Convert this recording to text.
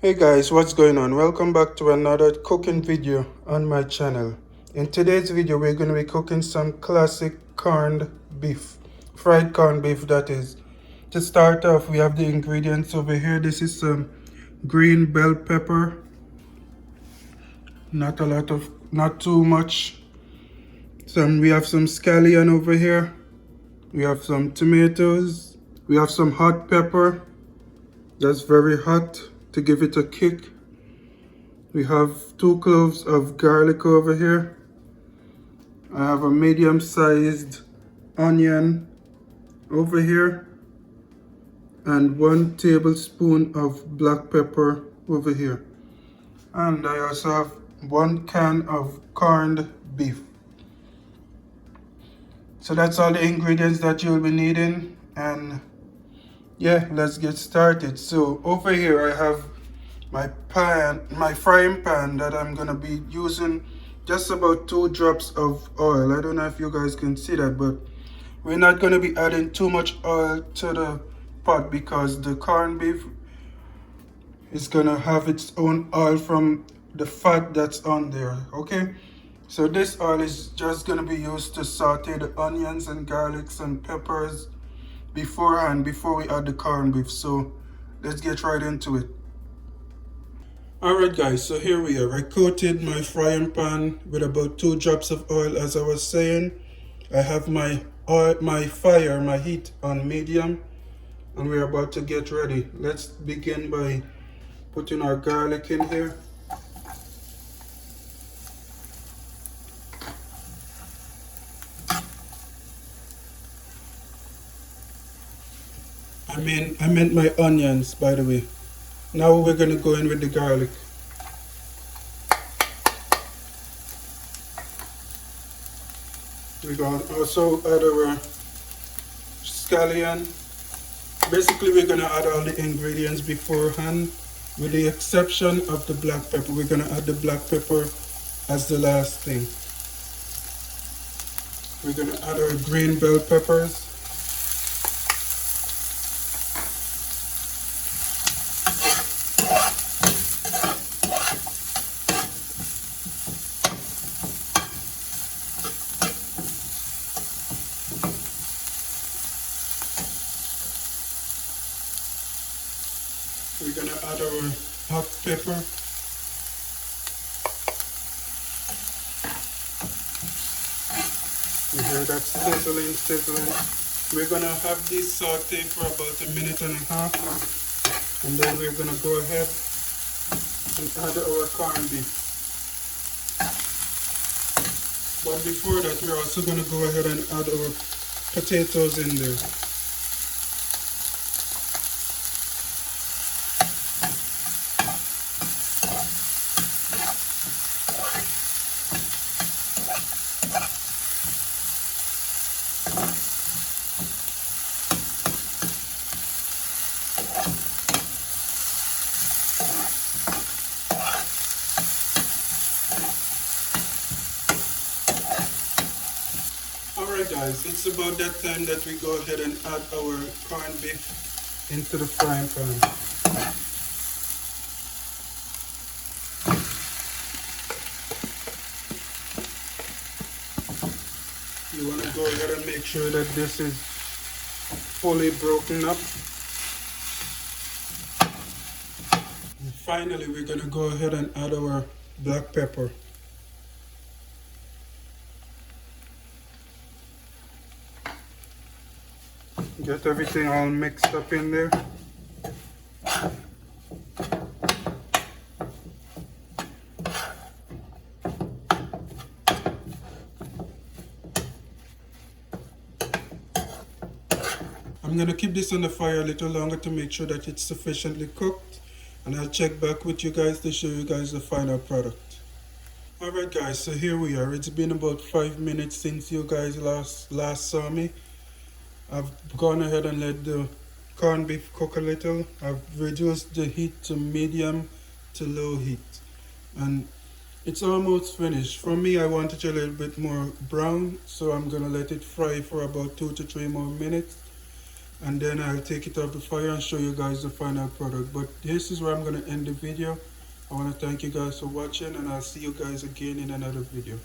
Hey guys, what's going on? Welcome back to another cooking video on my channel. In today's video, we're going to be cooking some classic corned beef, fried corned beef that is. To start off, we have the ingredients over here. This is some green bell pepper, not too much. We have some scallion over here. We have some tomatoes. We have some hot pepper. That's very hot to give it a kick. We have 2 cloves of garlic over here. I have a medium-sized onion over here and 1 tablespoon of black pepper over here. And I also have 1 can of corned beef. So that's all the ingredients that you'll be needing, and yeah, let's get started. So over here I have my frying pan that I'm gonna be using just about 2 drops of oil. I don't know if you guys can see that, but we're not gonna be adding too much oil to the pot because the corned beef is gonna have its own oil from the fat that's on there. Okay, so this oil is just gonna be used to saute the onions and garlics and peppers beforehand before we add the corned beef. So let's get right into it. Alright guys, so here we are. I coated my frying pan with about 2 drops of oil. As I was saying, I have my heat on medium, and we're about to get ready. Let's begin by putting our garlic in here. I meant my onions, by the way. Now we're gonna go in with the garlic. We're gonna also add our scallion. Basically, we're gonna add all the ingredients beforehand, with the exception of the black pepper. We're gonna add the black pepper as the last thing. We're gonna add our green bell peppers. We're gonna add our hot pepper. You hear that sizzling, sizzling. We're gonna have this sauteing for about 1.5 minutes, and then we're gonna go ahead and add our corned beef. But before that, we're also gonna go ahead and add our potatoes in there. Alright guys, it's about that time that we go ahead and add our corned beef into the frying pan. You want to go ahead and make sure that this is fully broken up. And finally, we're going to go ahead and add our black pepper. Get everything all mixed up in there. I'm going to keep this on the fire a little longer to make sure that it's sufficiently cooked, and I'll check back with you guys to show you guys the final product. Alright guys, so here we are. It's been about 5 minutes since you guys last saw me. I've gone ahead and let the corned beef cook a little. I've reduced the heat to medium to low heat, and it's almost finished. For me, I want it a little bit more brown, so I'm gonna let it fry for about 2 to 3 more minutes. and then I'll take it off the fire and show you guys the final product. But this is where I'm going to end the video. I want to thank you guys for watching, and I'll see you guys again in another video.